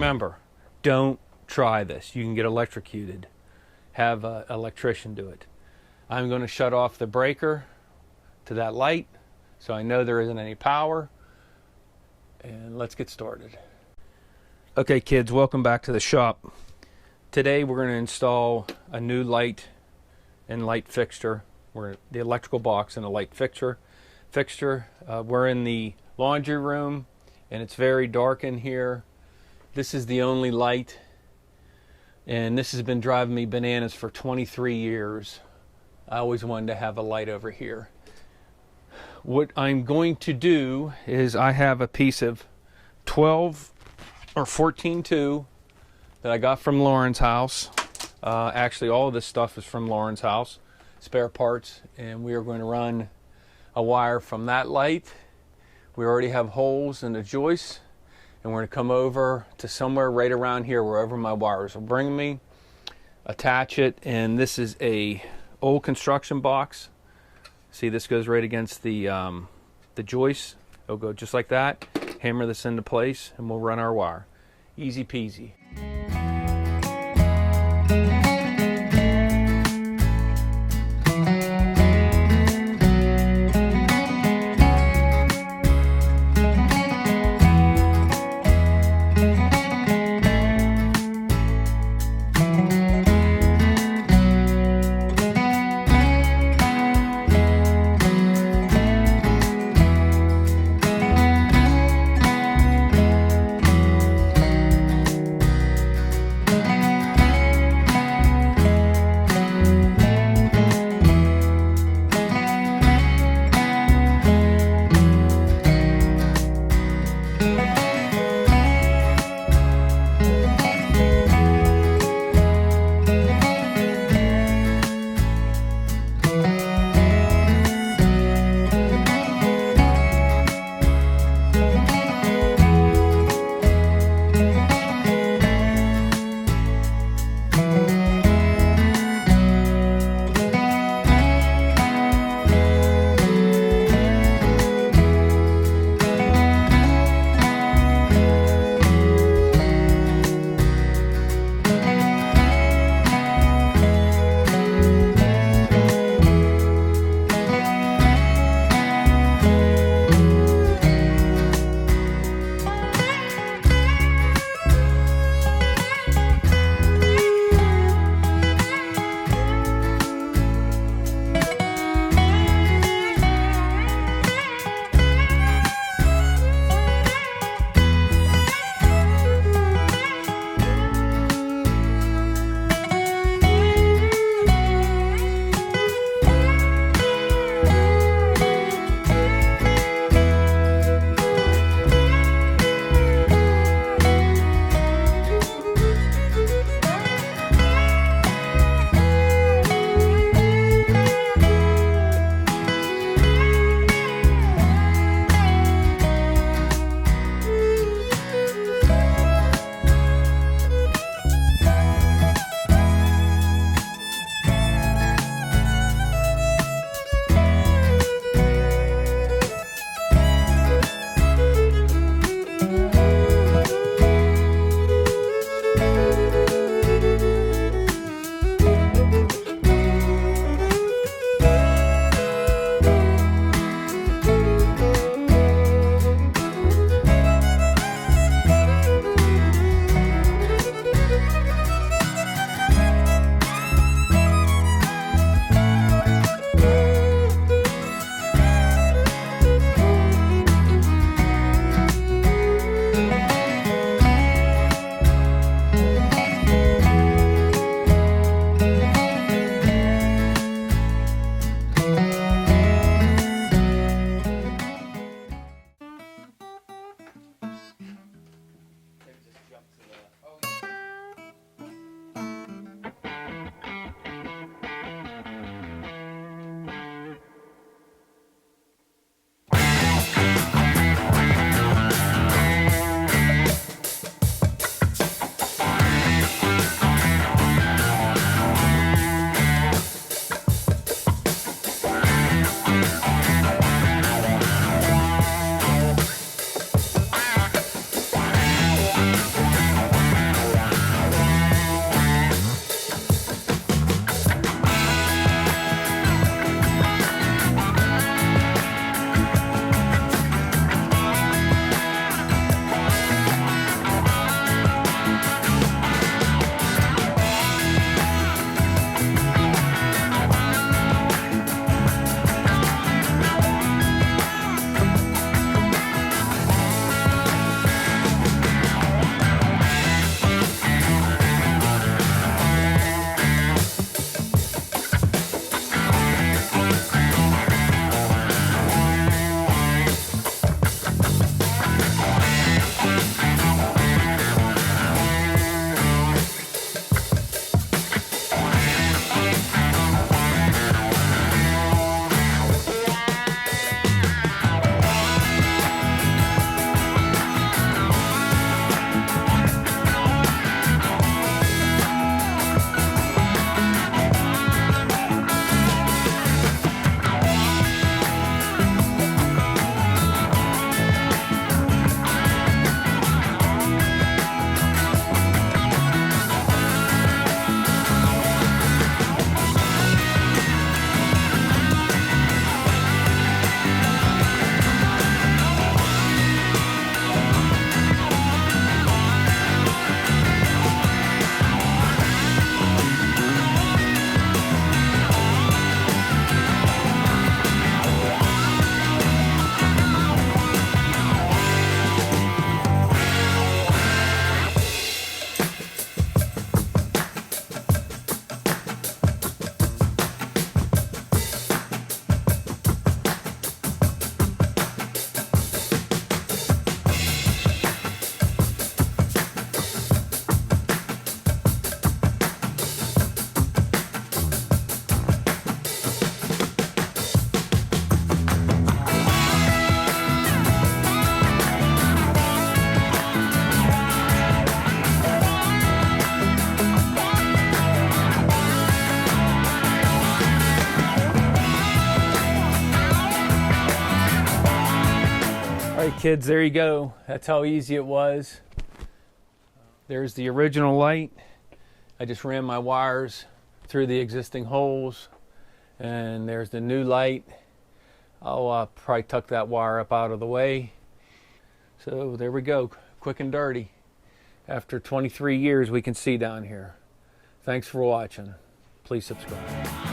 remember, don't try this. You can get electrocuted. Have an electrician do it. I'm going to shut off the breaker to that light so I know there isn't any power. And let's get started. Okay kids, welcome back to the shop. Today we're going to install a new light and light fixture. We're the electrical box and a light fixture. We're in the laundry room and it's very dark in here. This is the only light, and this has been driving me bananas for 23 years. I always wanted to have a light over here. What I'm going to do is I have a piece of 12 or 14-2 that I got from Lauren's house. Actually, all of this stuff is from Lauren's house, spare parts, and we are going to run a wire from that light. We already have holes in the joist, and we're going to come over to somewhere right around here, wherever my wires will bring me, attach it, and this is a old construction box. See, this goes right against the joist. It'll go just like that. Hammer this into place, and we'll run our wire. Easy peasy. Alright kids, there you go. That's how easy it was. There's the original light. I just ran my wires through the existing holes, and there's the new light. I'll probably tuck that wire up out of the way. So there we go, quick and dirty. After 23 years we can see down here. Thanks for watching. Please subscribe.